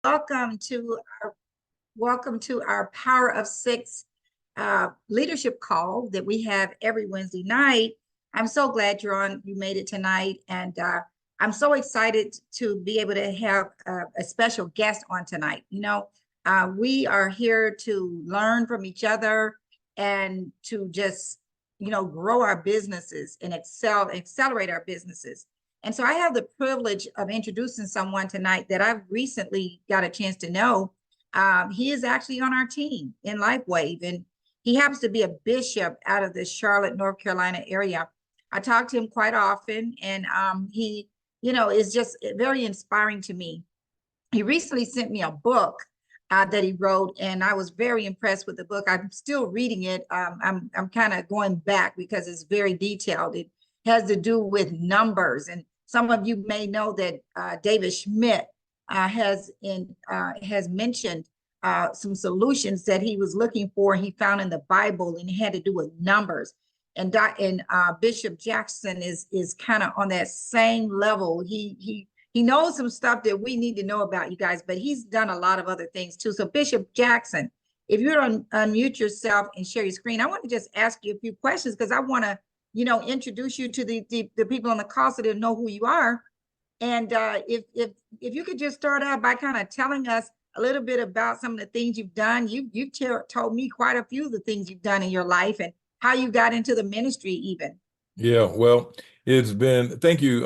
welcome to our Power of Six leadership call that we have every Wednesday night. I'm so glad you made it tonight, and I'm so excited to be able to have a special guest on tonight. We are here to learn from each other and to just grow our businesses and accelerate our businesses. And so I have the privilege of introducing someone tonight that I've recently got a chance to know. He is actually on our team in LifeWave, and he happens to be a bishop out of the Charlotte, North Carolina area. I talk to him quite often, and he, is just very inspiring to me. He recently sent me a book that he wrote, and I was very impressed with the book. I'm still reading it. I'm kind of going back because it's very detailed. It has to do with numbers, and some of you may know that David Schmidt has mentioned some solutions that he was looking for. He found in the Bible, and it had to do with numbers. And Bishop Jackson is kind of on that same level. He knows some stuff that we need to know about, you guys, but he's done a lot of other things too. So Bishop Jackson, if you're unmute yourself and share your screen, I want to just ask you a few questions because I want to, introduce you to the people on the call so they know who you are. And if you could just start out by kind of telling us a little bit about some of the things you've done. You've told me quite a few of the things you've done in your life and how you got into the ministry even. Yeah, well, thank you,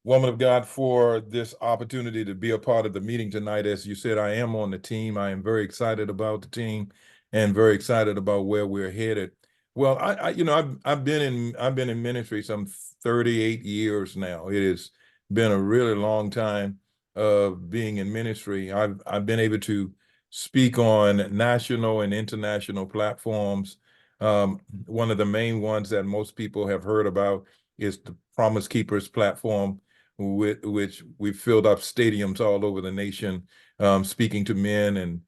woman of God, for this opportunity to be a part of the meeting tonight. As you said, I am on the team. I am very excited about the team and very excited about where we're headed. Well, I've been in ministry some 38 years now. It has been a really long time of being in ministry. I've been able to speak on national and international platforms. One of the main ones that most people have heard about is the Promise Keepers platform, with which we filled up stadiums all over the nation, speaking to men and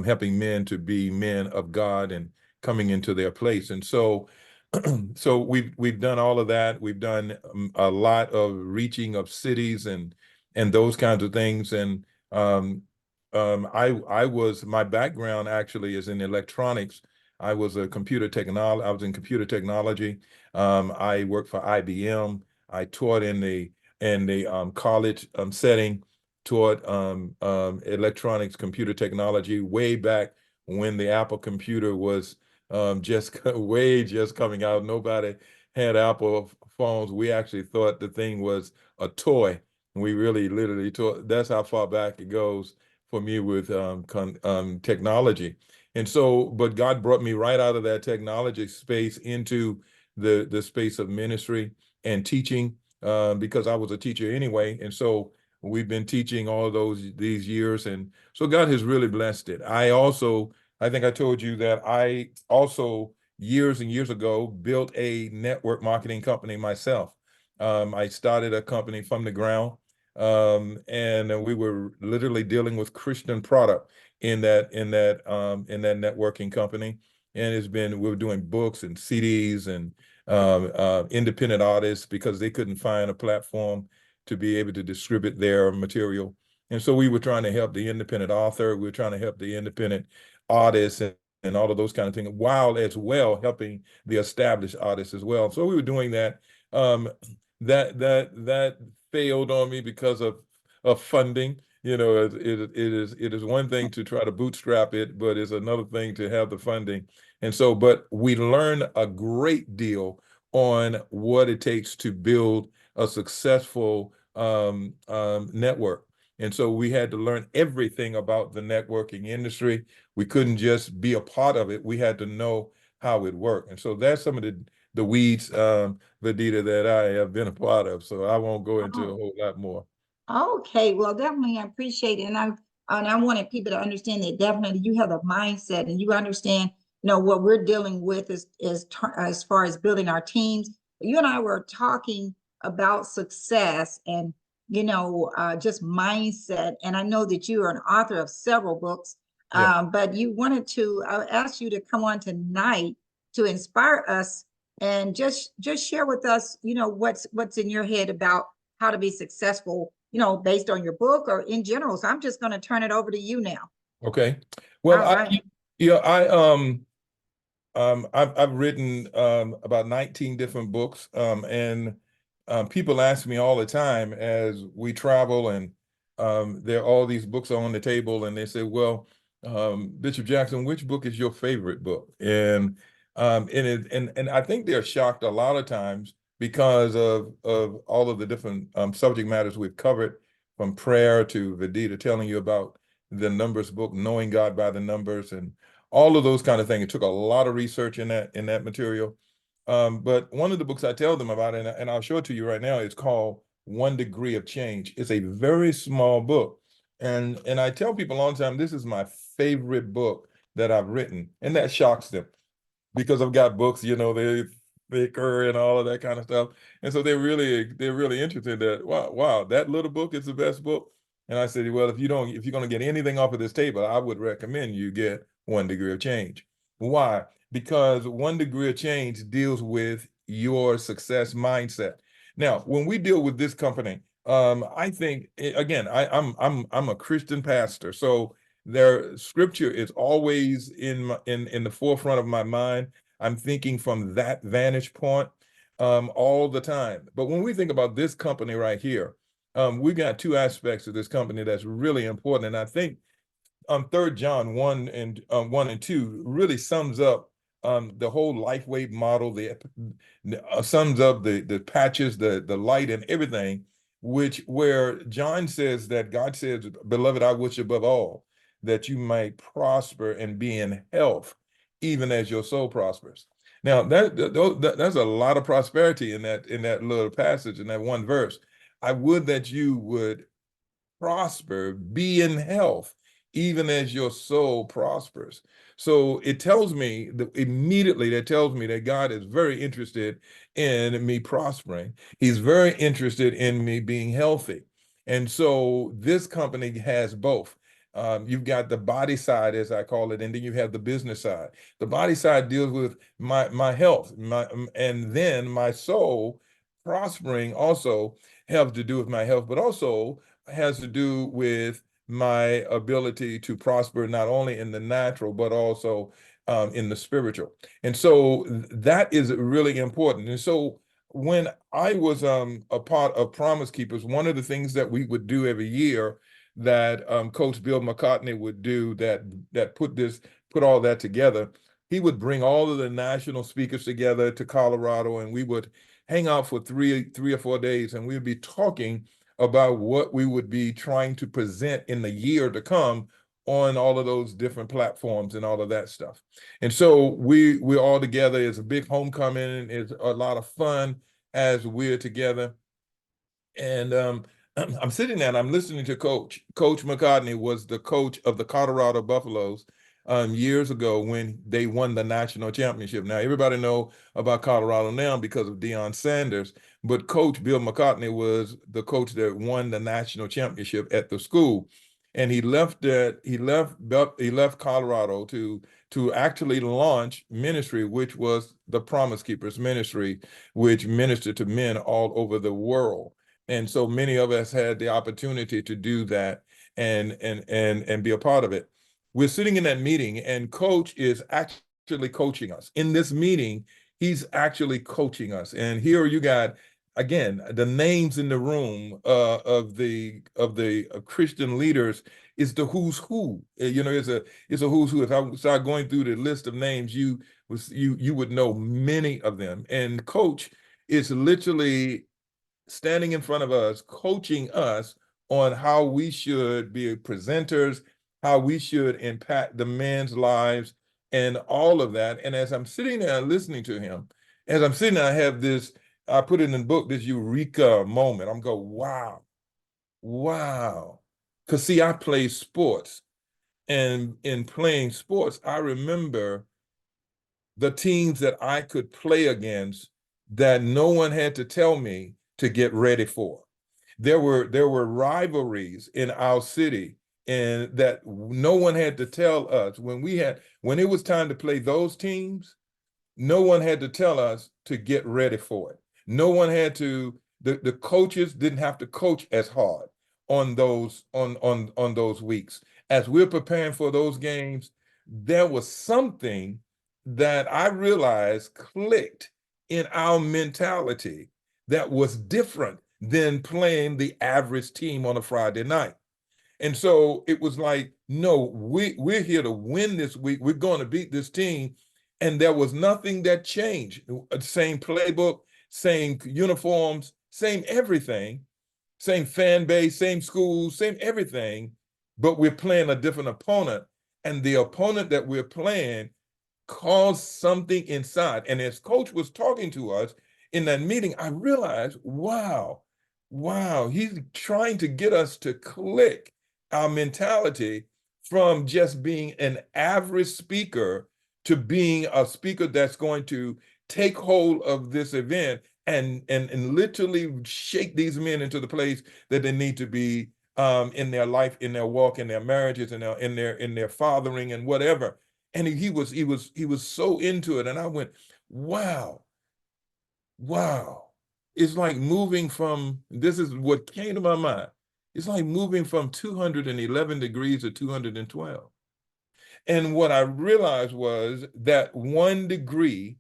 helping men to be men of God and coming into their place. And so we've done all of that. We've done a lot of reaching of cities and those kinds of things. And my background actually is in electronics. I was in computer technology. I worked for IBM. I taught in the college setting, taught electronics, computer technology way back when the Apple computer was just coming out. Nobody had Apple phones. We actually thought the thing was a toy. We really literally taught. That's how far back it goes for me with technology. And so, but God brought me right out of that technology space into the space of ministry and teaching, because I was a teacher anyway. And so we've been teaching all these years. And so God has really blessed it. I think I told you that I also years and years ago built a network marketing company myself. I started a company from the ground, and we were literally dealing with Christian product in that networking company. And we were doing books and CDs and independent artists because they couldn't find a platform to be able to distribute their material. And so we were trying to help the independent author. We were trying to help the independent artists and all of those kind of things, while as well helping the established artists as well. So we were doing that. That failed on me because of funding. It is one thing to try to bootstrap it, but it's another thing to have the funding. And so, but we learn a great deal on what it takes to build a successful network. And so we had to learn everything about the networking industry. We couldn't just be a part of it. We had to know how it worked. And so that's some of the weeds, Vidita, that I have been a part of. So I won't go into a whole lot more. Okay, well, definitely I appreciate it. And I wanted people to understand that definitely you have a mindset and you understand, what we're dealing with is as far as building our teams. You and I were talking about success and, just mindset. And I know that you are an author of several books, Yeah. but you wanted to ask you to come on tonight to inspire us and just share with us, what's in your head about how to be successful based on your book or in general. So I'm just going to turn it over to you now. Okay. All Well, right. I've written about 19 different books, and people ask me all the time as we travel, and there are all these books on the table, and they say, "Well, Bishop Jackson, which book is your favorite book?" And I think they're shocked a lot of times because of all of the different subject matters we've covered, from prayer to Vidita telling you about the numbers book, knowing God by the numbers, and all of those kind of things. It took a lot of research in that material. But one of the books I tell them about, and I'll show it to you right now, is called One Degree of Change. It's a very small book. And I tell people all the time, this is my favorite book that I've written. And that shocks them because I've got books, they're thicker and all of that kind of stuff. And so they're really interested that, wow, that little book is the best book. And I said, well, if you're going to get anything off of this table, I would recommend you get One Degree of Change. Why? Because One Degree of Change deals with your success mindset. Now, when we deal with this company, I think again, I'm a Christian pastor, so their scripture is always in the forefront of my mind. I'm thinking from that vantage point all the time. But when we think about this company right here, we've got two aspects of this company that's really important, and I think 3 John 1 and 2 really sums up the whole life weight model, sums up the patches, the light and everything, where John says that God says, "Beloved, I wish above all that you might prosper and be in health, even as your soul prospers." Now that's a lot of prosperity in that little passage, in that one verse. I would that you would prosper, be in health, even as your soul prospers. So it tells me that immediately, that tells me that God is very interested in me prospering. He's very interested in me being healthy. And so this company has both. You've got the body side, as I call it, and then you have the business side. The body side deals with my health, and then my soul prospering also has to do with my health, but also has to do with my ability to prosper not only in the natural but also in the spiritual. And so that is really important. And so when I was a part of Promise Keepers, one of the things that we would do every year that Coach Bill McCartney would do, that put all that together, he would bring all of the national speakers together to Colorado, and we would hang out for three or 4 days, and we would be talking about what we would be trying to present in the year to come on all of those different platforms and all of that stuff. And so we're all together. It's a big homecoming. It's a lot of fun as we're together. And I'm sitting there and I'm listening to Coach. Coach McCartney was the coach of the Colorado Buffaloes years ago when they won the national championship. Now, everybody know about Colorado now because of Deion Sanders, but Coach Bill McCartney was the coach that won the national championship at the school. And he left Colorado to actually launch ministry, which was the Promise Keepers ministry, which ministered to men all over the world. And so many of us had the opportunity to do that and be a part of it. We're sitting in that meeting, and Coach is actually coaching us. In this meeting, he's actually coaching us. And here you got, again, the names in the room of the Christian leaders is the who's who. It's a who's who. If I start going through the list of names, you would know many of them. And Coach is literally standing in front of us, coaching us on how we should be presenters, how we should impact the men's lives, and all of that. And as I'm sitting there listening to him, as I'm sitting there, I put it in the book, this eureka moment. I'm going, wow, wow. Because see, I play sports. And in playing sports, I remember the teams that I could play against that no one had to tell me to get ready for. There were rivalries in our city, and that no one had to tell us when it was time to play those teams. No one had to tell us to get ready for it. No one had to. The coaches didn't have to coach as hard. on those weeks. As we're preparing for those games, there was something that I realized clicked in our mentality that was different than playing the average team on a Friday night. And so it was like, no, we're here to win this week. We're going to beat this team. And there was nothing that changed. Same playbook, same uniforms, same everything, same fan base, same school, same everything. But we're playing a different opponent. And the opponent that we're playing caused something inside. And as coach was talking to us in that meeting, I realized, wow, he's trying to get us to click our mentality from just being an average speaker to being a speaker that's going to take hold of this event and literally shake these men into the place that they need to be in their life, in their walk, in their marriages, in their fathering and whatever. And he was so into it. And I went, wow. It's like moving from, this is what came to my mind. It's like moving from 211 degrees to 212. And what I realized was that 1 degree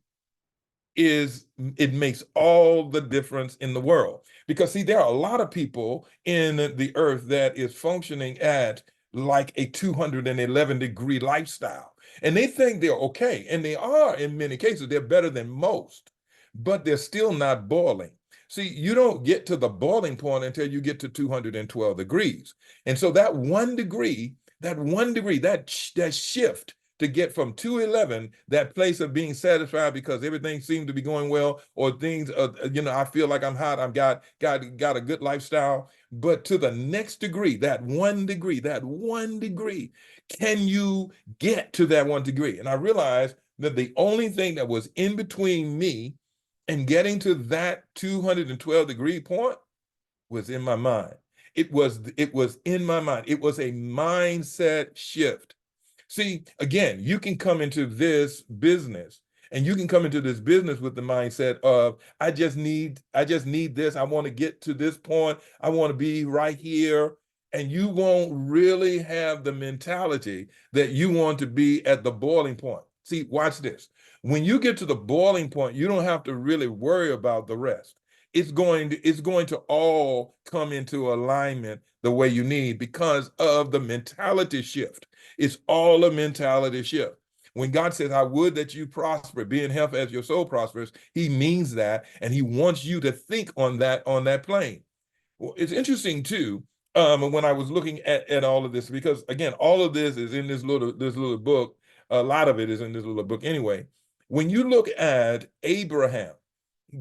it makes all the difference in the world. Because see, there are a lot of people in the earth that is functioning at like a 211-degree lifestyle. And they think they're okay. And they are, in many cases, they're better than most, but they're still not boiling. See, you don't get to the boiling point until you get to 212 degrees. And so that 1 degree, that shift to get from 211, that place of being satisfied because everything seemed to be going well, or things, I feel like I'm hot, I've got a good lifestyle, but to the next degree, that 1 degree, can you get to that 1 degree? And I realized that the only thing that was in between me and getting to that 212-degree point was in my mind. It was in my mind. It was a mindset shift. See, again, you can come into this business and you can come into this business with the mindset of, I just need this. I want to get to this point. I want to be right here. And you won't really have the mentality that you want to be at the boiling point. See, watch this. When you get to the boiling point, you don't have to really worry about the rest. It's going to all come into alignment the way you need because of the mentality shift. It's all a mentality shift. When God says, I would that you prosper, be in health as your soul prospers, he means that, and he wants you to think on that plane. Well, it's interesting too, when I was looking at all of this, because again, all of this is in this little book. A lot of it is in this little book anyway. When you look at Abraham,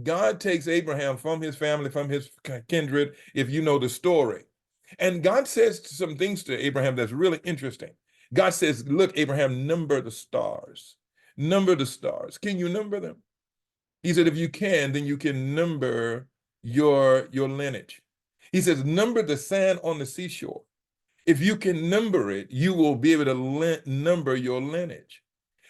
God takes Abraham from his family, from his kindred, if you know the story. And God says some things to Abraham that's really interesting. God says, look, Abraham, number the stars. Number the stars. Can you number them? He said, if you can, then you can number your lineage. He says, number the sand on the seashore. If you can number it, you will be able to number your lineage.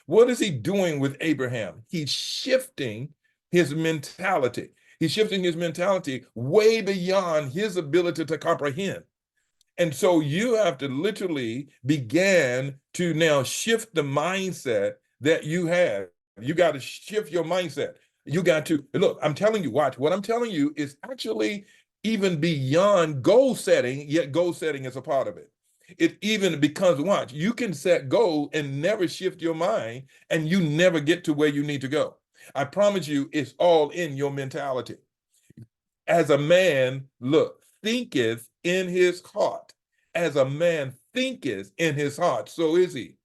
What is he doing with Abraham? He's shifting his mentality. He's shifting his mentality way beyond his ability to comprehend. And so you have to literally begin to now shift the mindset that you have. You got to shift your mindset. You got to, look, I'm telling you, watch, what I'm telling you is actually even beyond goal setting, yet goal setting is a part of it. It even becomes, watch, you can set goal and never shift your mind, and you never get to where you need to go. I promise you, it's all in your mentality. As a man, look, thinketh in his heart. As a man thinketh in his heart, so is he.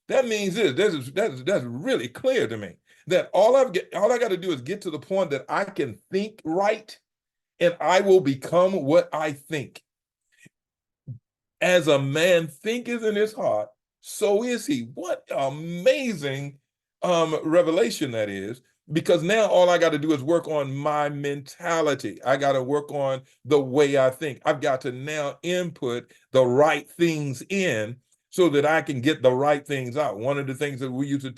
That means that's really clear to me. That all I got to do is get to the point that I can think right, and I will become what I think. As a man thinketh in his heart, so is he. What amazing revelation that is, because now all I got to do is work on my mentality. I got to work on the way I think. I've got to now input the right things in so that I can get the right things out. One of the things that we used to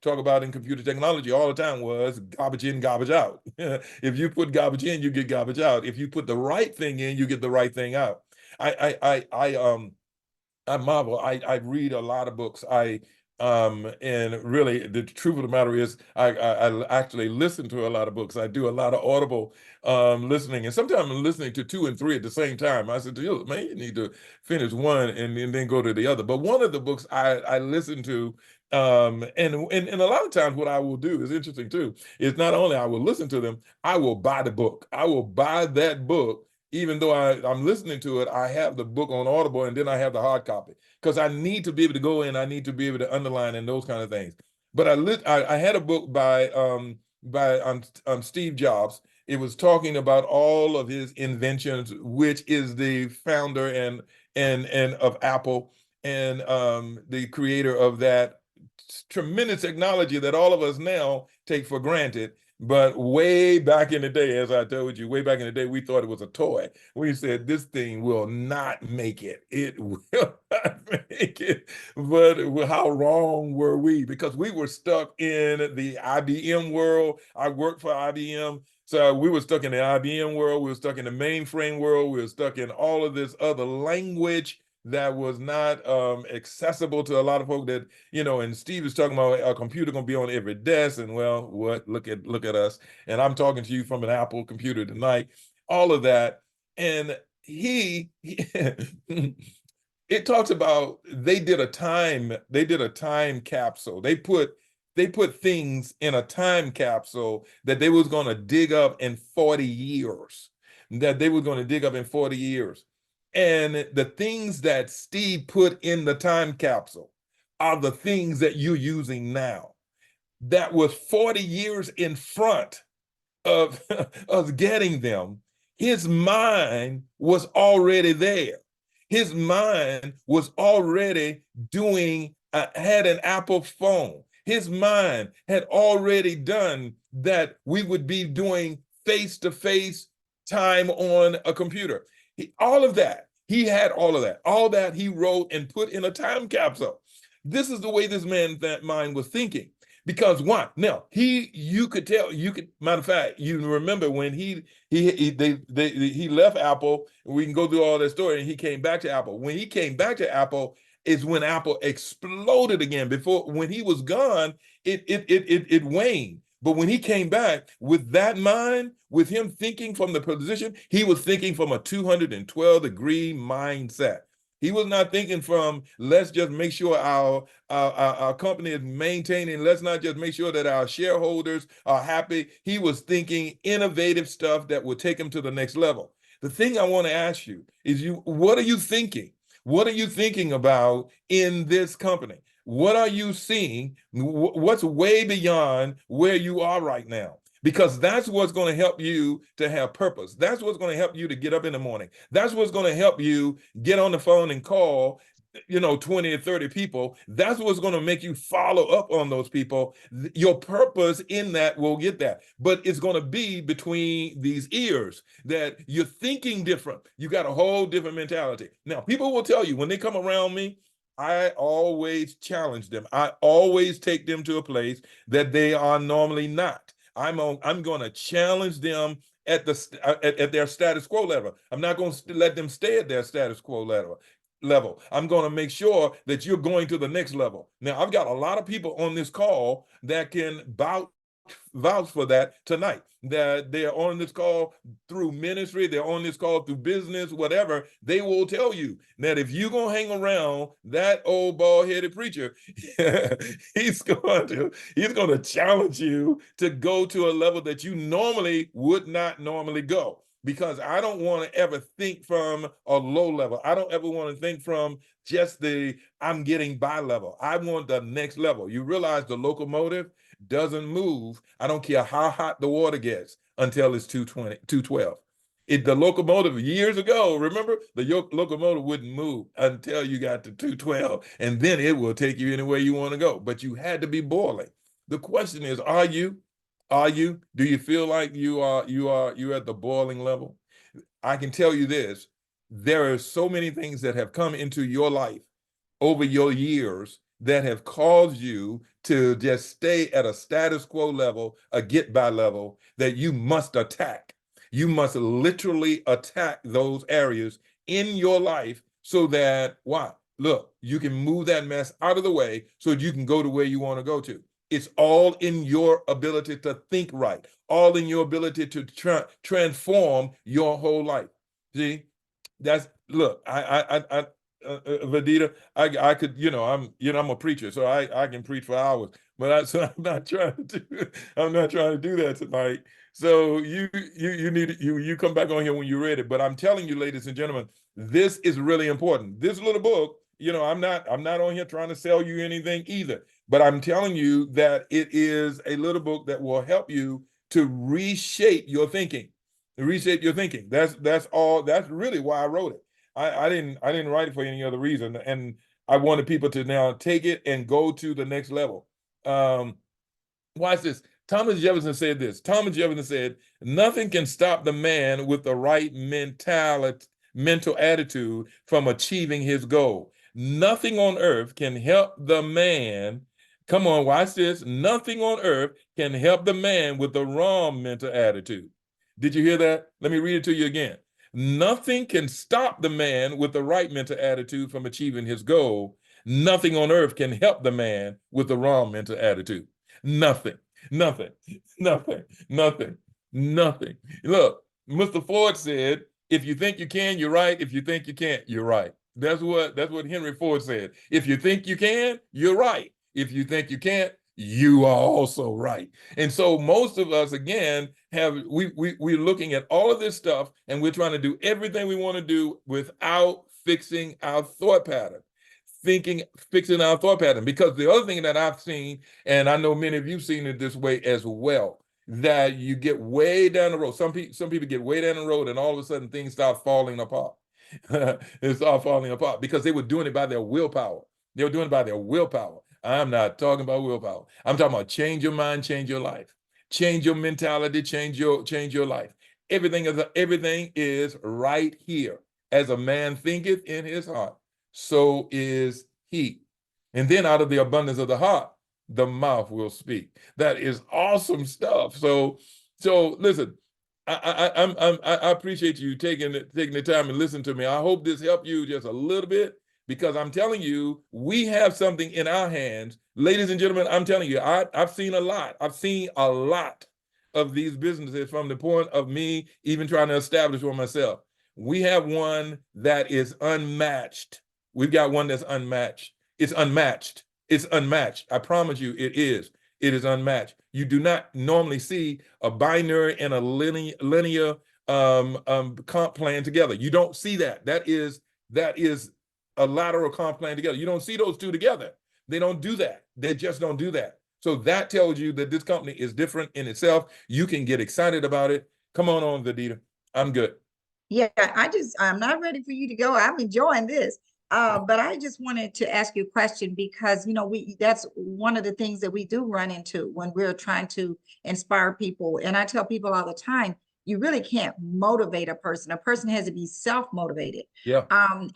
talk about in computer technology all the time was garbage in, garbage out. If you put garbage in, you get garbage out. If you put the right thing in, you get the right thing out. I marvel. I read a lot of books. And really the truth of the matter is I actually listen to a lot of books. I do a lot of audible listening, and sometimes I'm listening to two and three at the same time. I said to you, man, you need to finish one and then go to the other. But one of the books I listen to, and a lot of times what I will do is interesting too, is not only I will listen to them, I will buy the book. I will buy that book. Even though I'm listening to it, I have the book on Audible, and then I have the hard copy because I need to be able to go in. I need to be able to underline and those kind of things. But I had a book by Steve Jobs. It was talking about all of his inventions, which is the founder and of Apple, and the creator of that tremendous technology that all of us now take for granted. But way back in the day, as I told you, way back in the day, we thought it was a toy. We said this thing will not make it. It will not make it. But how wrong were we? Because we were stuck in the IBM world. I worked for IBM. So we were stuck in the IBM world. We were stuck in the mainframe world. We were stuck in all of this other language that was not accessible to a lot of folk that, and Steve is talking about a computer gonna be on every desk, and well, what, look at us. And I'm talking to you from an Apple computer tonight, all of that. And he it talks about they did a time capsule. They put things in a time capsule that they was going to dig up in 40 years. That they were going to dig up in 40 years. And the things that Steve put in the time capsule are the things that you're using now. That was 40 years in front of us getting them. His mind was already there. His mind was already had an Apple phone. His mind had already done that we would be doing face-to-face time on a computer. All of that, he had all of that. All that he wrote and put in a time capsule. This is the way this that mind was thinking. Because why? Now you could matter of fact, you remember when he left Apple. We can go through all that story, and he came back to Apple. When he came back to Apple is when Apple exploded again. Before, when he was gone, it waned. But when he came back with that mind, with him thinking from the position, he was thinking from a 212-degree mindset. He was not thinking from, let's just make sure our company is maintaining. Let's not just make sure that our shareholders are happy. He was thinking innovative stuff that would take him to the next level. The thing I want to ask you is, what are you thinking? What are you thinking about in this company? What are you seeing? What's way beyond where you are right now? Because that's what's going to help you to have purpose. That's what's going to help you to get up in the morning. That's what's going to help you get on the phone and call 20 or 30 people. That's what's going to make you follow up on those people. Your purpose in that will get that. But it's going to be between these ears that you're thinking different. You got a whole different mentality. Now, people will tell you when they come around me, I always challenge them. I always take them to a place that they are normally not. I'm going to challenge them at their status quo level. I'm not going to let them stay at their status quo level. I'm going to make sure that you're going to the next level. Now, I've got a lot of people on this call that can vouch for that tonight, that they're on this call through ministry, they're on this call through business, whatever. They will tell you that if you're going to hang around that old bald-headed preacher, he's going to challenge you to go to a level that you normally would not normally go. Because I don't want to ever think from a low level. I don't ever want to think from just the I'm getting by level. I want the next level. You realize the locomotive doesn't move. I don't care how hot the water gets until it's 220, 212. The locomotive years ago, remember, the locomotive wouldn't move until you got to 212, and then it will take you anywhere you want to go. But you had to be boiling. The question is, are you? Do you feel like you're at the boiling level? I can tell you this, there are so many things that have come into your life over your years that have caused you to just stay at a status quo level, a get by level, that you must attack. You must literally attack those areas in your life so that, why? Look, you can move that mess out of the way so that you can go to where you want to go to. It's all in your ability to think right, all in your ability to transform your whole life. See, that's, look, Vadita, I could, I'm a preacher, so I can preach for hours, but so I'm not trying to do, I'm not trying to do that tonight. So you need, you come back on here when you're ready. But I'm telling you, ladies and gentlemen, this is really important. This little book, I'm not on here trying to sell you anything either, but I'm telling you that it is a little book that will help you to reshape your thinking. Reshape your thinking. That's all. That's really why I wrote it. I didn't write it for any other reason. And I wanted people to now take it and go to the next level. Watch this. Thomas Jefferson said this. Thomas Jefferson said, "Nothing can stop the man with the right mental attitude from achieving his goal. Nothing on earth can help the man." Come on, watch this. Nothing on earth can help the man with the wrong mental attitude. Did you hear that? Let me read it to you again. Nothing can stop the man with the right mental attitude from achieving his goal. Nothing on earth can help the man with the wrong mental attitude. Nothing, nothing, nothing, nothing, nothing. Look, Mr. Ford said, if you think you can, you're right. If you think you can't, you're right. That's what Henry Ford said. If you think you can, you're right. If you think you can't, you are also right. And so most of us, again, we're looking at all of this stuff and we're trying to do everything we want to do without fixing our thought pattern. Fixing our thought pattern. Because the other thing that I've seen, and I know many of you've seen it this way as well, that you get way down the road. Some people get way down the road and all of a sudden things start falling apart. It start falling apart because they were doing it by their willpower. They were doing it by their willpower. I'm not talking about willpower. I'm talking about change your mind, change your life. Change your mentality, change your life. Everything is right here. As a man thinketh in his heart, so is he. And then out of the abundance of the heart, the mouth will speak. That is awesome stuff. So listen, I appreciate you taking the time and listening to me. I hope this helped you just a little bit, because I'm telling you, we have something in our hands. Ladies and gentlemen, I'm telling you, I've seen a lot. I've seen a lot of these businesses from the point of me even trying to establish one myself. We have one that is unmatched. We've got one that's unmatched. It's unmatched. It's unmatched. I promise you, it is. It is unmatched. You do not normally see a binary and a linear comp plan together. You don't see that. That is a lateral comp plan together. You don't see those two together. They don't do that. They just don't do that. So that tells you that this company is different in itself. You can get excited about it. Come on, Vadita. I'm good. Yeah, I'm not ready for you to go. I'm enjoying this. But I just wanted to ask you a question because, that's one of the things that we do run into when we're trying to inspire people. And I tell people all the time, you really can't motivate a person. A person has to be self-motivated. Yeah.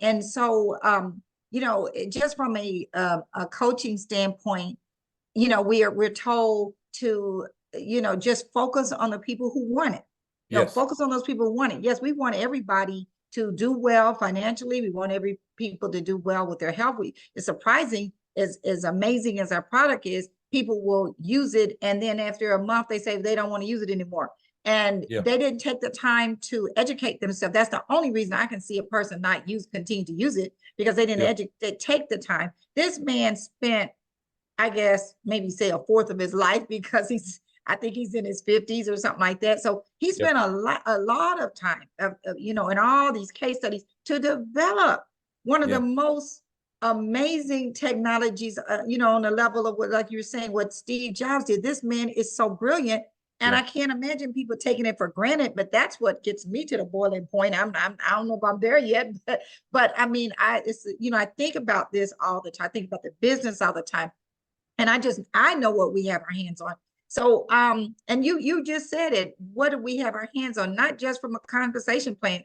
And so, just from a coaching standpoint, we're told to, just focus on the people who want it. Yes. Focus on those people who want it. Yes, we want everybody to do well financially. We want every people to do well with their health. It's surprising, as amazing as our product is, people will use it, and then after a month they say they don't want to use it anymore. And they didn't take the time to educate themselves. That's the only reason I can see a person not continue to use it, because they didn't take the time. This man spent, I guess, maybe say a fourth of his life, because I think he's in his 50s or something like that. So he spent a lot of time, in all these case studies to develop one of the most amazing technologies, on the level of what, like you were saying, what Steve Jobs did. This man is so brilliant. And I can't imagine people taking it for granted, but that's what gets me to the boiling point. I don't know if I'm there yet, but I mean, I think about this all the time. I think about the business all the time. And I know what we have our hands on. So, and you just said it, what do we have our hands on? Not just from a conversation plan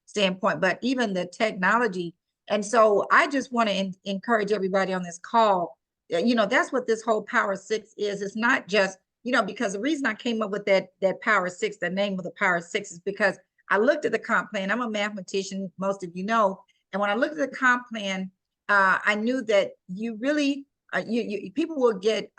standpoint, but even the technology. And so I just want to encourage everybody on this call, that's what this whole Power Six is. It's not just, because the reason I came up with that Power Six, the name of the Power Six, is because I looked at the comp plan. I'm a mathematician, most of you know. And when I looked at the comp plan, I knew that you really, people will get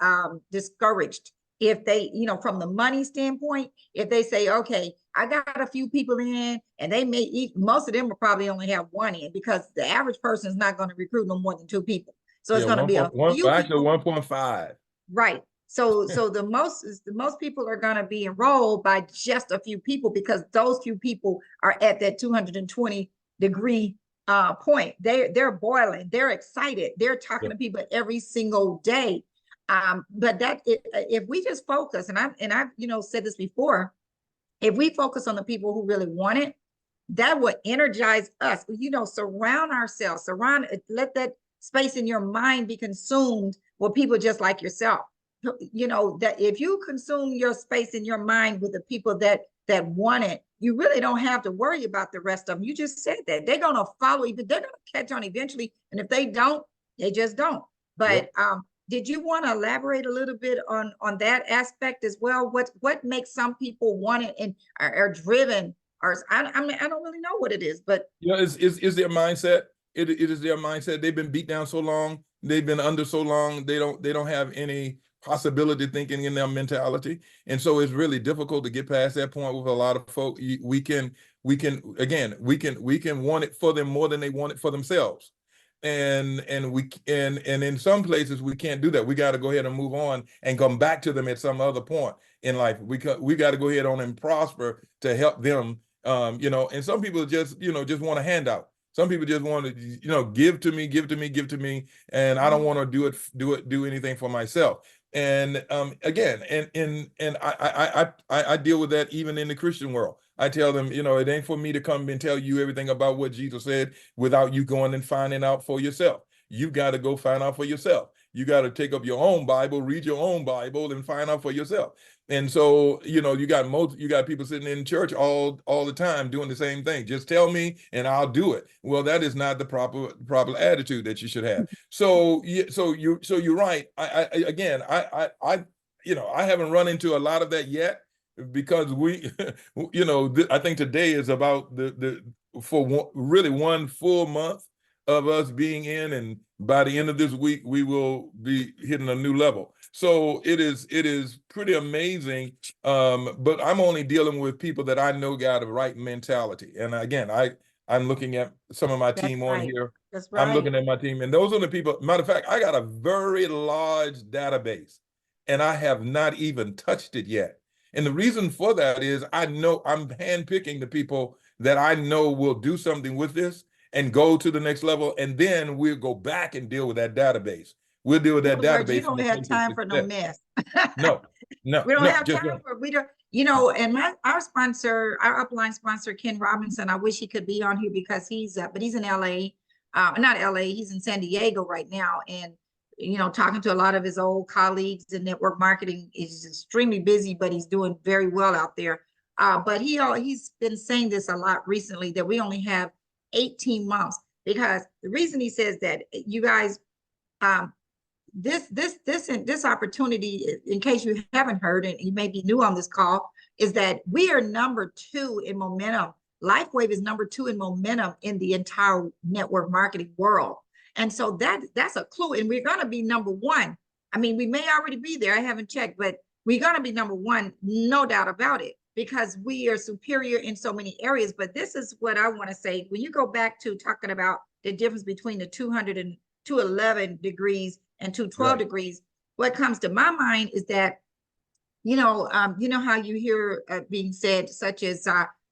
discouraged if they, from the money standpoint, if they say, okay, I got a few people in and they may eat, most of them will probably only have one in because the average person is not going to recruit no more than two people. So it's Yeah, going to be a few actually people. 1.5. Right. So the most people are going to be enrolled by just a few people because those few people are at that 220-degree point. They're boiling. They're excited. They're talking Yeah. to people every single day. But if we just focus, and I've said this before, if we focus on the people who really want it, that would energize us. Surround ourselves, let that space in your mind be consumed with people just like yourself. That if you consume your space in your mind with the people that want it, you really don't have to worry about the rest of them. You just said that they're going to follow you, they're going to catch on eventually. And if they don't, they just don't. But did you want to elaborate a little bit on that aspect as well? What makes some people want it and are driven? Or I don't really know what it is, but it's their mindset. It is their mindset. They've been beat down so long. They've been under so long. They don't have any possibility thinking in their mentality, and so it's really difficult to get past that point with a lot of folk. We can want it for them more than they want it for themselves, and in some places we can't do that. We got to go ahead and move on and come back to them at some other point in life. We got to go ahead on and prosper to help them. And some people just want a handout. Some people just want to, give to me, and I don't want to do anything for myself. And again, and I deal with that even in the Christian world. I tell them, it ain't for me to come and tell you everything about what Jesus said without you going and finding out for yourself. You got to go find out for yourself. You got to take up your own Bible, read your own Bible, and find out for yourself. And so, you got people sitting in church all the time doing the same thing. Just tell me and I'll do it. Well, that is not the proper attitude that you should have. So you're right. I haven't run into a lot of that yet because I think today is about really one full month of us being in, and by the end of this week we will be hitting a new level. So it is pretty amazing. But I'm only dealing with people that I know got a right mentality. And again, I'm looking at some of my team on here. That's I'm right. looking at my team, and those are the people. Matter of fact, I got a very large database, and I have not even touched it yet. And the reason for that is I know I'm handpicking the people that I know will do something with this and go to the next level, and then we'll go back and deal with that daupdatabase. We'll deal with that database. You don't have time for no mess. No, we don't have just time for we don't. And our sponsor, our upline sponsor, Ken Robinson. I wish he could be on here because but he's in LA, not LA. He's in San Diego right now, and talking to a lot of his old colleagues in network marketing. He's extremely busy, but he's doing very well out there. But he's been saying this a lot recently that we only have 18 months because the reason he says that, you guys, this opportunity, in case you haven't heard and you may be new on this call, is that we are number 2 in momentum. LifeWave is number 2 in momentum in the entire network marketing world. And so that's a clue. And we're going to be number 1. I mean, we may already be there. I haven't checked, but we're going to be number 1, no doubt about it, because we are superior in so many areas. But this is what I want to say. When you go back to talking about the difference between the 200 and 211 degrees and 212 degrees, what comes to my mind is that, how you hear being said, such as,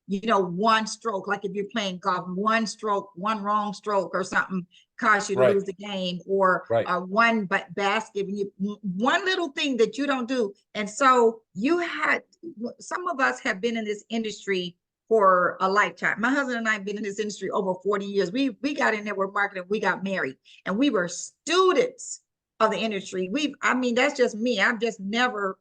one stroke, like if you're playing golf, one stroke, one wrong stroke or something cause you to lose the game, or one basket, one little thing that you don't do. And so some of us have been in this industry for a lifetime. My husband and I have been in this industry over 40 years. We got in network marketing, we got married, and we were students of the industry. That's just me. I've just never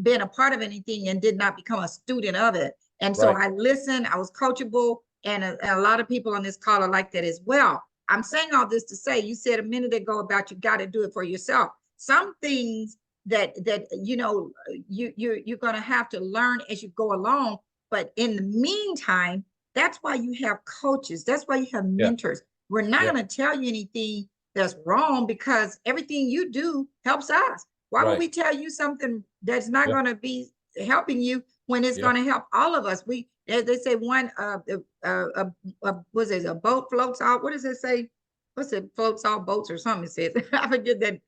been a part of anything and did not become a student of it. And so I listened, I was coachable, and a lot of people on this call are like that as well. I'm saying all this to say, you said a minute ago about you got to do it for yourself. Some things that you're going to have to learn as you go along. But in the meantime, That's why you have coaches. That's why you have Yeah. mentors. We're not Yeah. going to tell you anything that's wrong because everything you do helps us. Why would Right. we tell you something that's not Yeah. going to be helping you when it's Yeah. going to help all of us? They say one was it a boat floats all? What does it say? What's it? Floats all boats or something? It says I forget that.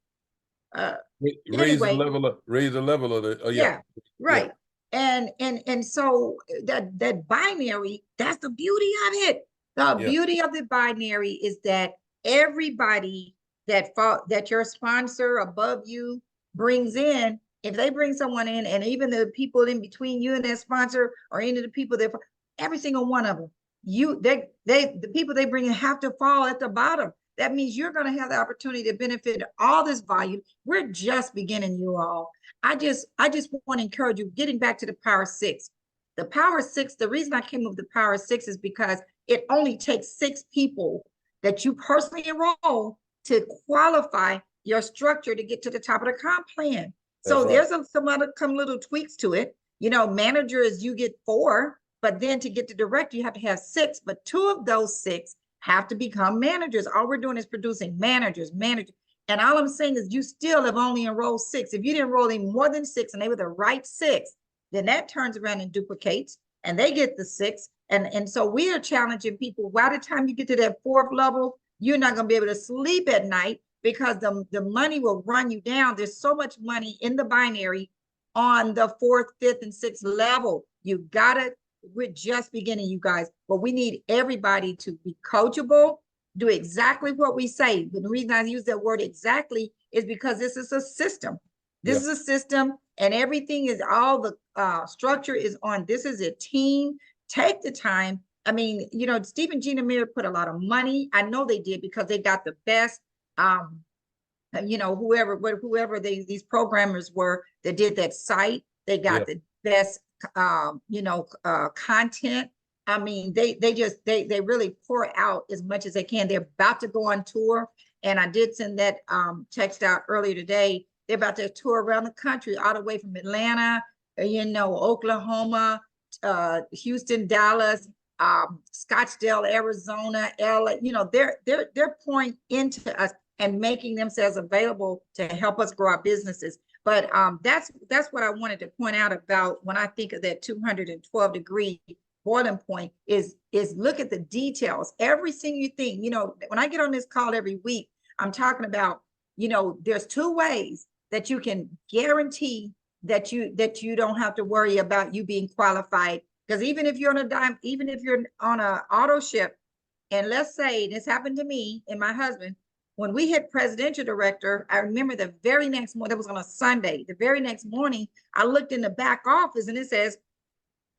Uh, Raise the anyway, level up. Raise the level of the. Oh yeah. yeah, Yeah. right. And so that binary, that's the beauty of it. The Yeah. beauty of the binary is that everybody that your sponsor above you brings in, if they bring someone in, and even the people in between you and that sponsor, or any of the people that, every single one of them, the people they bring in have to fall at the bottom. That means you're going to have the opportunity to benefit all this volume. We're just beginning, you all. I just want to encourage you, getting back to the power six. The power six, the reason I came up with the power six is because it only takes 6 people that you personally enroll to qualify your structure to get to the top of the comp plan. That's So right. there's some other little tweaks to it. Managers, you get 4, but then to get to director, you have to have 6, but 2 of those 6 have to become managers. All we're doing is producing managers. And all I'm saying is you still have only enrolled 6. If you didn't enroll in more than 6 and they were the right 6, then that turns around and duplicates and they get the 6. And so we are challenging people. By the time you get to that 4th level, you're not going to be able to sleep at night because the money will run you down. There's so much money in the binary on the 4th, 5th, and 6th level. You got it. We're just beginning, you guys, but we need everybody to be coachable, do exactly what we say. But the reason I use that word exactly is because this is a system. This Yeah. is a system, and everything is all the structure is on. This is a team. Take the time. I mean, Stephen Gina Mir put a lot of money. I know they did because they got the best. Whoever these programmers were that did that site, they got Yeah. the best content. I mean, they really pour out as much as they can. They're about to go on tour, and I did send that text out earlier today. They're about to tour around the country, all the way from Atlanta, Oklahoma, Houston, Dallas, Scottsdale, Arizona, LA. They're pouring into us and making themselves available to help us grow our businesses. But that's what I wanted to point out about when I think of that 212-degree boiling point is look at the details, every single thing. When I get on this call every week, I'm talking about, there's 2 ways that you can guarantee that you don't have to worry about you being qualified. Because even if you're on a dime, even if you're on a auto ship, and let's say this happened to me and my husband, when we hit presidential director, I remember the very next morning, that was on a Sunday, the very next morning, I looked in the back office and it says,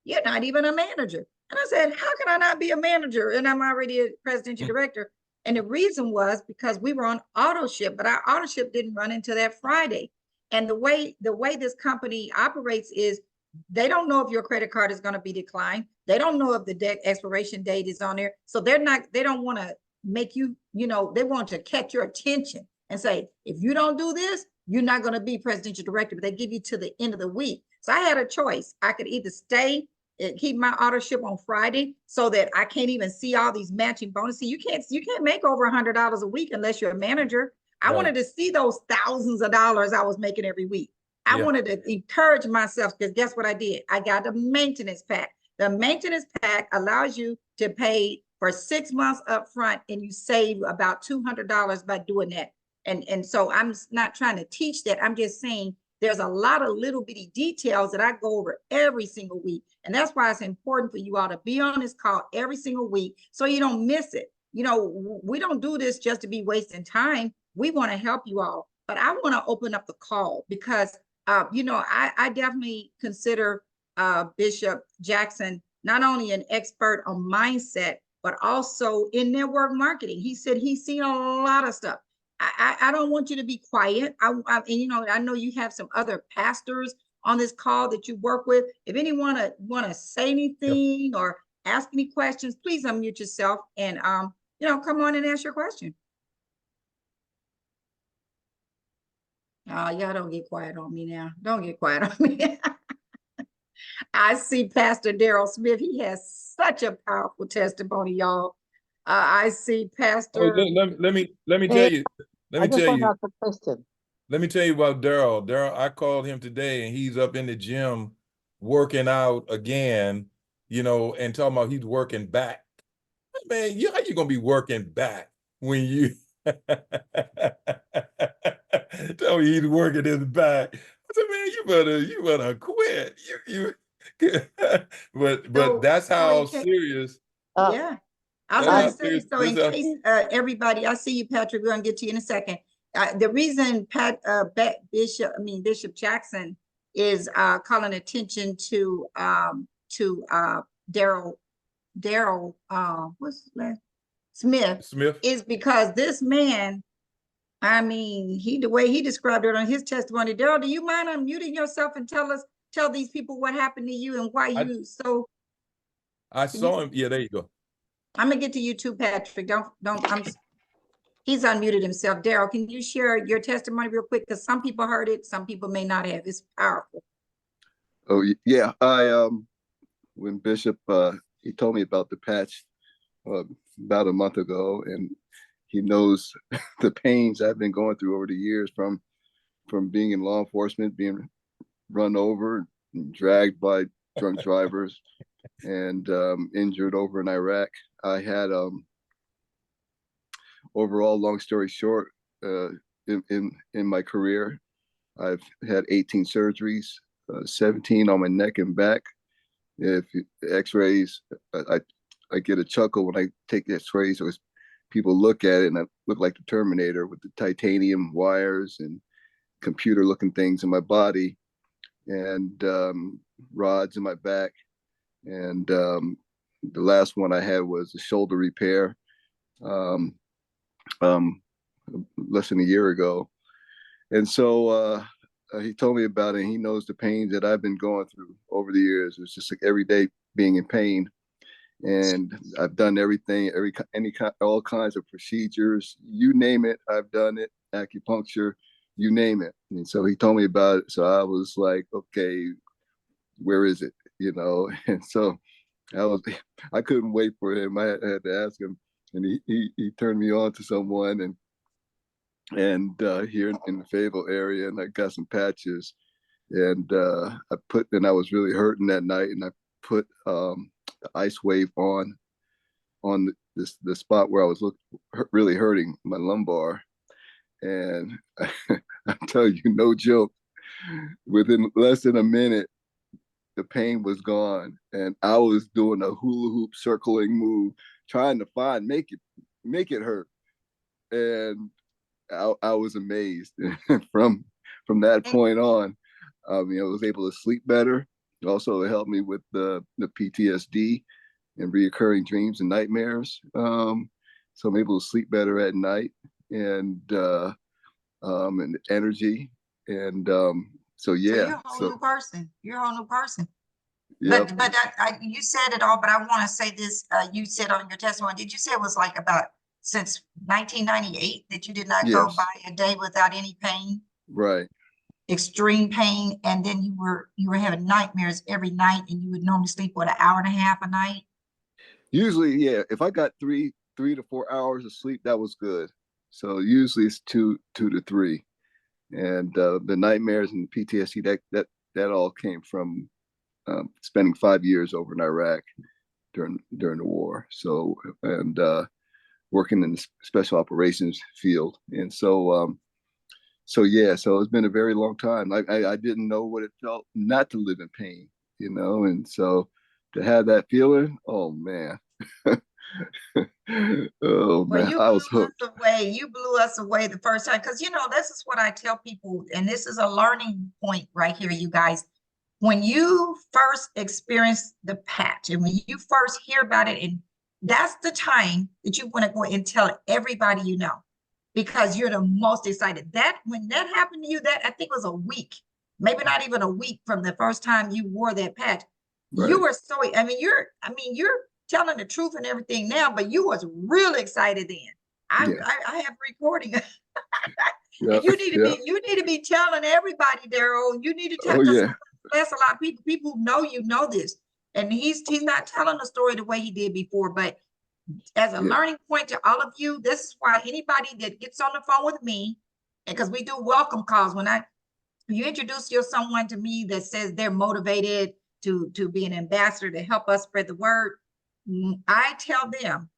"You're not even a manager." And I said, "How can I not be a manager? And I'm already a presidential director." And the reason was because we were on auto ship, but our auto ship didn't run until that Friday. And the way this company operates is they don't know if your credit card is going to be declined. They don't know if the debt expiration date is on there. So they don't want to make you, they want to catch your attention and say, if you don't do this, you're not going to be presidential director, but they give you to the end of the week. So I had a choice. I could either stay and keep my auto ship on Friday so that I can't even see all these matching bonuses. You can't make over $100 a week unless you're a manager. I Right. wanted to see those thousands of dollars I was making every week. I Yeah. wanted to encourage myself because guess what I did? I got the maintenance pack. The maintenance pack allows you to pay for 6 months up front and you save about $200 by doing that. And so I'm not trying to teach that. I'm just saying there's a lot of little bitty details that I go over every single week. And that's why it's important for you all to be on this call every single week so you don't miss it. We don't do this just to be wasting time. We want to help you all. But I want to open up the call because, I definitely consider Bishop Jackson not only an expert on mindset, but also in network marketing. He said he's seen a lot of stuff. I don't want you to be quiet. I know you have some other pastors on this call that you work with. If anyone want to say Yeah. anything or ask any questions, please unmute yourself and come on and ask your question. Y'all don't get quiet on me now. Don't get quiet on me. I see Pastor Daryl Smith. He has such a powerful testimony, y'all. I see Oh, Pastor. let me Hey, tell you. Let I me just tell want to you. ask a question. Let me tell you about Daryl. Daryl, I called him today and he's up in the gym working out again, you know, and talking about he's working back. Man, how you gonna be working back when you tell me he's working his back? I said, man, you better quit. But So, that's so in how case, serious. Uh, yeah, I was That's going I to how say, serious so this in case everybody, I see you, Patrick. We're going to get to you in a second. The reason Bishop Jackson is calling attention to Daryl what's his last Smith Smith. is because this man, I mean, the way he described it on his testimony. Daryl, do you mind unmuting yourself and tell these people what happened to you and why you so? I Can you? saw him. Yeah, there you go. I'm gonna get to you too, Patrick. He's unmuted himself. Daryl, can you share your testimony real quick? Because some people heard it, some people may not have. It's powerful. Oh yeah, when Bishop he told me about the patch uh, about a month ago, and he knows the pains I've been going through over the years from being in law enforcement, being run over, and dragged by drunk drivers, and injured over in Iraq. I had overall, long story short, in my career, I've had 18 surgeries, 17 on my neck and back. If X-rays, I get a chuckle when I take X-rays. Or people look at it and I look like the Terminator with the titanium wires and computer-looking things in my body, and rods in my back. And the last one I had was a shoulder repair, um, less than a year ago. And so he told me about it. And he knows the pains that I've been going through over the years. It's just like every day being in pain. And I've done everything, all kinds of procedures, you name it, I've done it. Acupuncture, you name it. And so he told me about it. So I was like, okay, where is it? You know. And so I couldn't wait for him. I had to ask him, and he turned me on to someone, and here in the Fayetteville area, and I got some patches, and I was really hurting that night, and I put the ice wave on the spot where I was really hurting, my lumbar, and I tell you, no joke, within less than a minute, the pain was gone, and I was doing a hula hoop circling move, trying to make it hurt, and I was amazed. from that point on. I was able to sleep better. Also, it helped me with the PTSD and reoccurring dreams and nightmares. So I'm able to sleep better at night, and energy. And so So yeah. you're a whole new person. You're a whole new person. Yeah. But you said it all, but I want to say this. You said on your testimony, did you say it was like about since 1998 that you did not go Yes. by a day without any pain? Right. Extreme pain, and then you were having nightmares every night, and you would normally sleep what, an hour and a half a night? Usually, yeah. If I got 3 to 4 hours of sleep, that was good. So usually it's two to three, and the nightmares and PTSD that all came from spending 5 years over in Iraq during the war. So, and working in the special operations field, and so yeah. So it's been a very long time. I didn't know what it felt not to live in pain, and so to have that feeling, oh man. Oh Well, man, you I blew was hooked. us away. You blew us away the first time, because this is what I tell people, and this is a learning point right here, you guys. When you first experience the patch, and when you first hear about it, and that's the time that you want to go and tell everybody you know, because you're the most excited. That when that happened to you, that I think was a week, maybe not even a week from the first time you wore that patch. You Right. were so, you're telling the truth and everything now, but you was real excited then. Yeah. I have recording. Yeah. You need to Yeah. you need to be telling everybody, Daryl. You need to tell, Oh because yeah. that's a lot of people who know you know this. And he's not telling the story the way he did before, but as a learning point to all of you, this is why anybody that gets on the phone with me, and because we do welcome calls, when you introduce someone to me that says they're motivated to be an ambassador to help us spread the word, I tell them,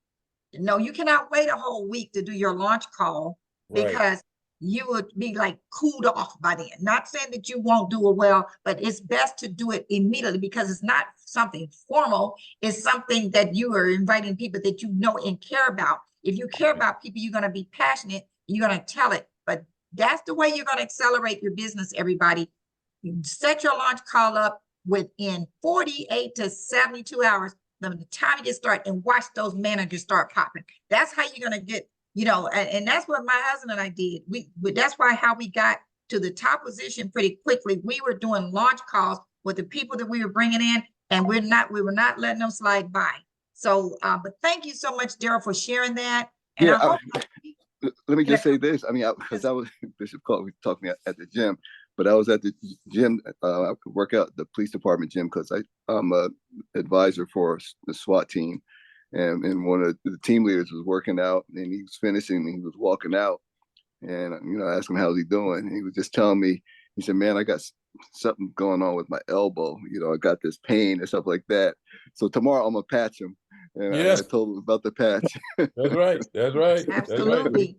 no, you cannot wait a whole week to do your launch call, because you would be like cooled off by then. Not saying that you won't do it well, but it's best to do it immediately, because it's not something formal. It's something that you are inviting people that you know and care about. If you care about people, you're going to be passionate, and you're going to tell it. But that's the way you're going to accelerate your business, everybody. You set your launch call up within 48 to 72 hours, the time you get started, and watch those managers start popping. That's how you're going to get, and that's what my husband and I did. That's how we got to the top position pretty quickly. We were doing launch calls with the people that we were bringing in, and we were not letting them slide by. So, but thank you so much, Daryl, for sharing that. And Yeah, I hope let me just say this. I mean, because I was Bishop called me talking at the gym, but I was at the gym. I could work out the police department gym because I'm a advisor for the SWAT team, and one of the team leaders was working out, and he was finishing, and he was walking out, and I asked him how's he doing, and he was just telling me. He said, "Man, I got something going on with my elbow. I got this pain and stuff like that. So tomorrow I'm gonna patch him." And I told him about the patch. That's right. That's right. absolutely.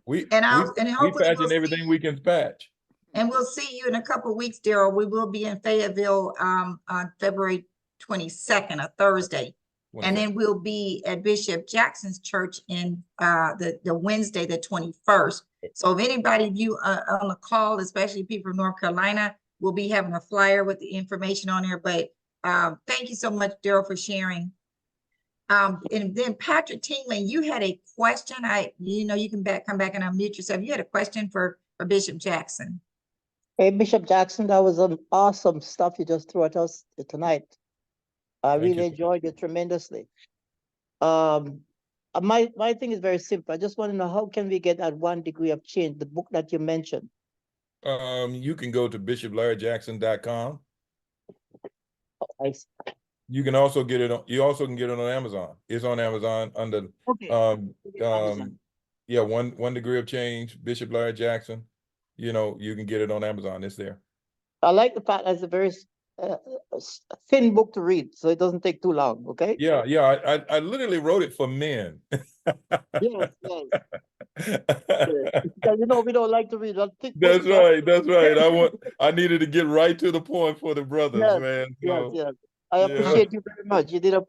We hopefully patching everything we can patch. And we'll see you in a couple of weeks, Daryl. We will be in Fayetteville on February 22nd, a Thursday. And then we'll be at Bishop Jackson's church in the Wednesday, the 21st. So if anybody of you on the call, especially people from North Carolina, we'll be having a flyer with the information on there. But thank you so much, Daryl, for sharing. And then Patrick Tingling, you had a question. You can come back and unmute yourself. You had a question for Bishop Jackson. Hey, Bishop Jackson, that was an awesome stuff you just threw at us tonight. I really enjoyed it tremendously. My thing is very simple. I just want to know, how can we get that 1 degree of change, the book that you mentioned? You can go to bishoplarryjackson.com. I see. You can also get it on. You also can get it on Amazon. It's on Amazon under Amazon. Yeah, one degree of change, Bishop Larry Jackson. You can get it on Amazon. It's there. I like the fact that it's a very thin book to read, so it doesn't take too long. Okay. Yeah. I literally wrote it for men. Yes. Because we don't like to read. That's right. I needed to get right to the point for the brothers, man. Yes. I appreciate you very much. You did a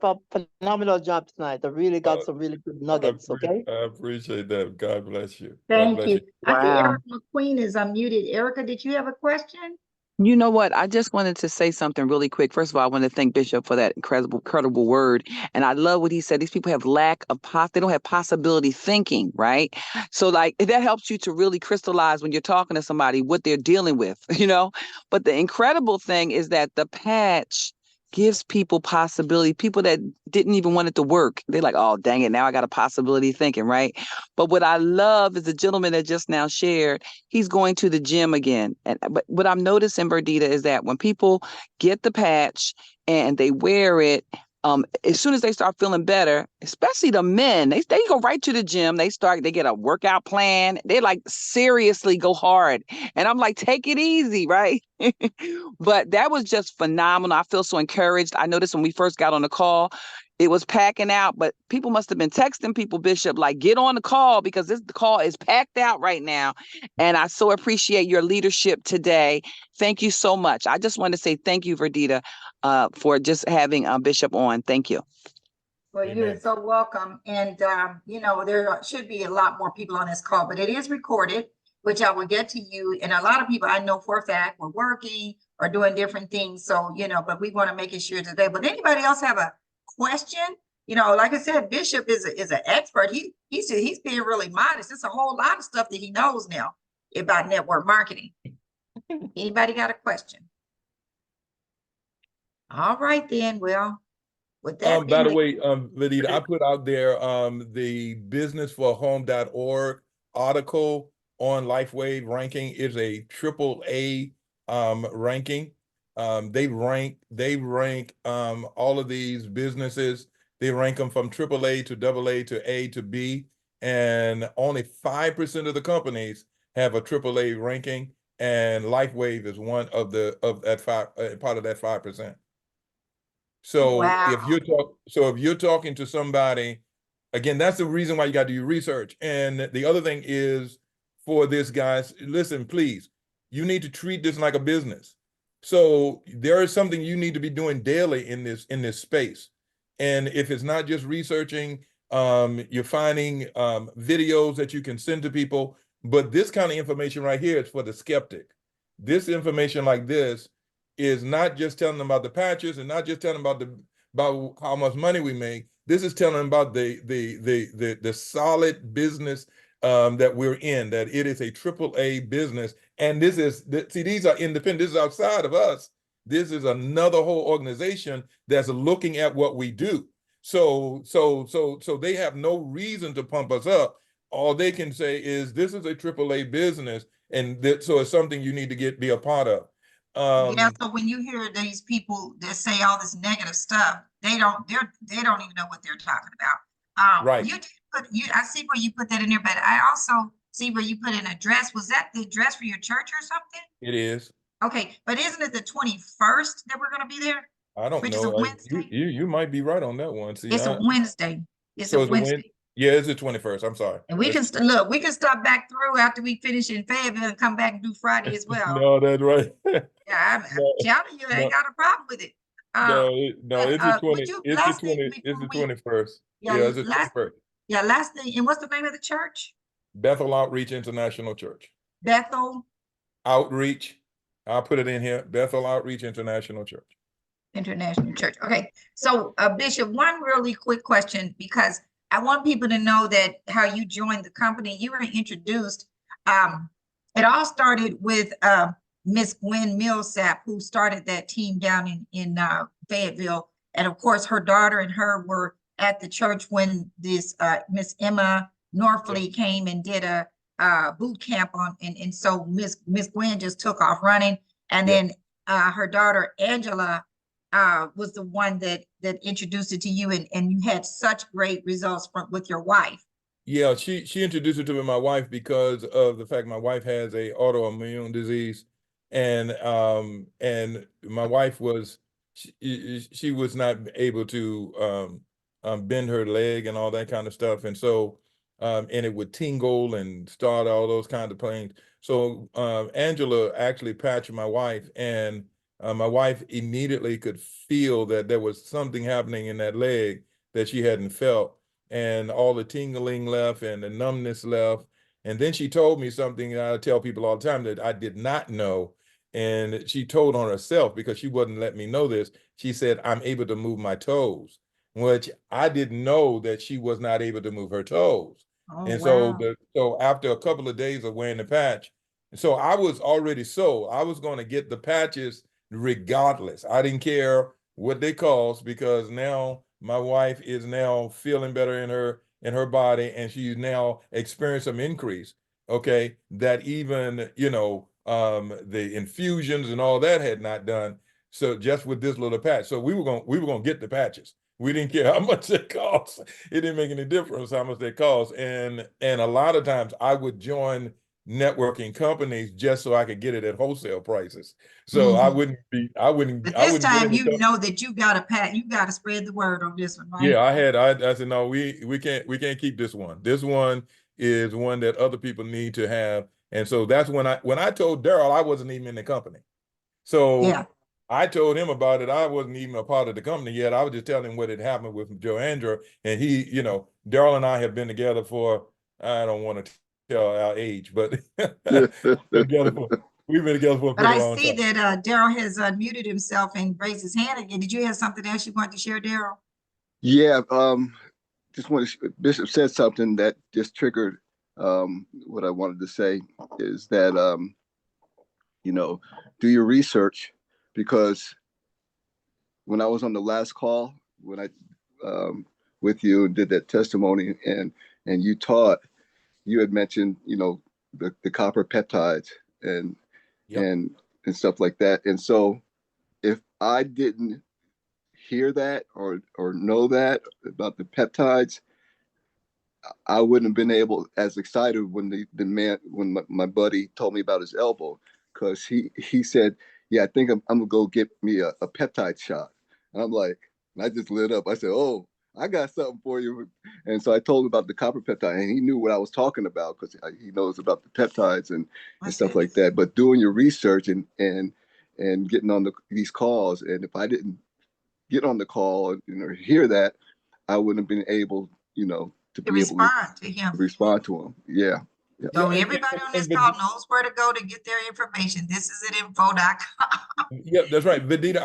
phenomenal job tonight. I really got some really good nuggets. Okay. I appreciate that. God bless you. Thank you. I see Wow. Erica McQueen is unmuted. Erica, did you have a question? You know what? I just wanted to say something really quick. First of all, I want to thank Bishop for that incredible word. And I love what he said. These people have they don't have possibility thinking, right? So that helps you to really crystallize when you're talking to somebody what they're dealing with, But the incredible thing is that the patch gives people possibility, people that didn't even want it to work. They're like, oh, dang it, now I got a possibility thinking, right? But what I love is the gentleman that just now shared, he's going to the gym again. But what I'm noticing, Verdita, is that when people get the patch and they wear it, as soon as they start feeling better, especially the men, they go right to the gym. They get a workout plan. They seriously go hard. And I'm like, take it easy, right? But that was just phenomenal. I feel so encouraged. I noticed when we first got on the call, it was packing out, but people must have been texting people, Bishop, get on the call because the call is packed out right now. And I so appreciate your leadership today. Thank you so much. I just want to say thank you, Verdita, for just having Bishop on. Thank you. Well, Amen. you're so welcome. And, there should be a lot more people on this call, but it is recorded, which I will get to you. And a lot of people I know for a fact were working or doing different things. So, but we want to make it sure today. But anybody else have a question? Like I said, Bishop is an expert. He's being really modest. It's a whole lot of stuff that he knows now about network marketing. Anybody got a question? All right, then. Well, with that by the way, Vidita, I put out there the businessforhome.org article on LifeWave ranking is a AAA ranking. They rank all of these businesses. They rank them from AAA to AA to A to B, and only 5% of the companies have a AAA ranking, and LifeWave is one of that part of that 5%. So Wow. if you're talking to somebody, again, that's the reason why you got to do research. And the other thing is, for this, guys, listen, please, you need to treat this like a business. So there is something you need to be doing daily in this space. And if it's not just researching, you're finding videos that you can send to people. But this kind of information right here is for the skeptic. This information like this is not just telling them about the patches and not just telling them about how much money we make. This is telling them about the solid business that we're in, that it is a AAA business. And this is, see, these are independent. This is outside of us. This is another whole organization that's looking at what we do. So they have no reason to pump us up. All they can say is this is a AAA business, and so it's something you need to be a part of. Yeah, so when you hear these people that say all this negative stuff, they don't even know what they're talking about. Right. I see where you put that in there, but I also see where you put an address. Was that the address for your church or something? It is. Okay, but isn't it the 21st that we're gonna be there? I don't Which is a know. Wednesday? You might be right on that one. See, It's a Wednesday. It's so a it's a Wednesday. yeah, it's the 21st. I'm sorry. And we can look, we can stop back through after we finish in Fayetteville and come back and do Friday as well. No, that's right. Yeah, I'm telling you, I ain't got a problem with it. It's the 20. Would you It's the last thing 20. It's the before we 21st. yeah, Yeah, it's the last 21st. yeah, last thing, and what's the name of the church? Bethel Outreach International Church. Bethel Outreach. I'll put it in here. Bethel Outreach International Church. International Church. Okay, so Bishop, one really quick question, because I want people to know that how you joined the company. You were introduced. It all started with Miss Gwen Millsap, who started that team down in Fayetteville, and of course her daughter and her were at the church when this Miss Emma Norfleet came and did a boot camp on, and so Miss Gwen just took off running, and then her daughter Angela was the one that introduced it to you, and you had such great results with your wife. Yeah, she introduced it to me, my wife, because of the fact my wife has a autoimmune disease, and my wife was she was not able to bend her leg and all that kind of stuff, and so and it would tingle and start all those kinds of pains. So Angela actually patched my wife, and my wife immediately could feel that there was something happening in that leg that she hadn't felt, and all the tingling left and the numbness left. And then she told me something that I tell people all the time that I did not know. And she told on herself, because she wouldn't let me know this. She said, I'm able to move my toes, which I didn't know that she was not able to move her toes. Oh, and wow. so after a couple of days of wearing the patch, so I was already sold. I was going to get the patches regardless. I didn't care what they cost, because now my wife is now feeling better in her body, and she's now experienced some increase. Okay, that even the infusions and all that had not done. So just with this little patch, so we were gonna get the patches. We didn't care how much it cost. It didn't make any difference how much they cost. And a lot of times I would join networking companies just so I could get it at wholesale prices. So I wouldn't But this time, get it. know that you got to spread the word on this one, right? Yeah, I said, no, we can't keep this one. This one is one that other people need to have. And so that's when I told Daryl I wasn't even in the company. So I told him about it. I wasn't even a part of the company yet. I was just telling him what had happened with Joandra. And he, Daryl and I have been together for, I don't want to tell our age, but we've been together for a But pretty long I see time. that Daryl has unmuted himself and raised his hand again. Did you have something else you wanted to share, Daryl? Yeah, just want to, Bishop said something that just triggered what I wanted to say, is that do your research, because when I was on the last call, when I with you and did that testimony, and you taught, you had mentioned the copper peptides and stuff like that. And so I didn't hear that or know that about the peptides, I wouldn't have been able as excited when the man when my buddy told me about his elbow, because he said, yeah, I think I'm gonna go get me a peptide shot. And I'm like, and I just lit up. I said, oh, I got something for you. And so I told him about the copper peptide, and he knew what I was talking about because he knows about the peptides and stuff like that. But doing your research and getting on these calls, and if I didn't get on the call and hear that, I wouldn't have been able, to To be able to respond to him. respond to him. Yeah. Yeah. So Yeah, everybody on this but call knows where to go to get their information. This is at info.com. yeah, that's right. Vidita,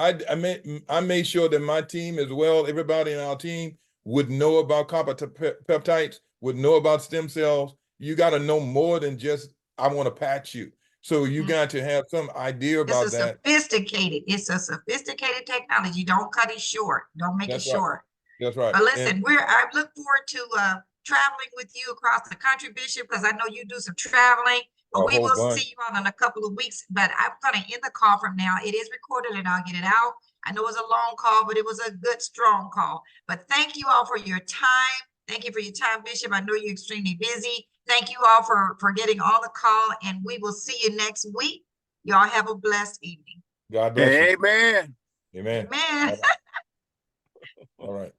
I made sure that my team as well, everybody in our team would know about copper peptides, would know about stem cells. You got to know more than just, I want to patch you. So you got to have some idea about that. It's a sophisticated technology. Don't cut it short. Don't make it That's right. short. That's right. But listen, I look forward to traveling with you across the country, Bishop, because I know you do some traveling. But we will see you on in a couple of weeks. But I'm going to end the call from now. It is recorded and I'll get it out. I know it was a long call, but it was a good, strong call. But thank you all for your time. Thank you for your time, Bishop. I know you're extremely busy. Thank you all for getting on the call, and we will see you next week. Y'all have a blessed evening. God bless you. Amen. Amen. Amen. All right.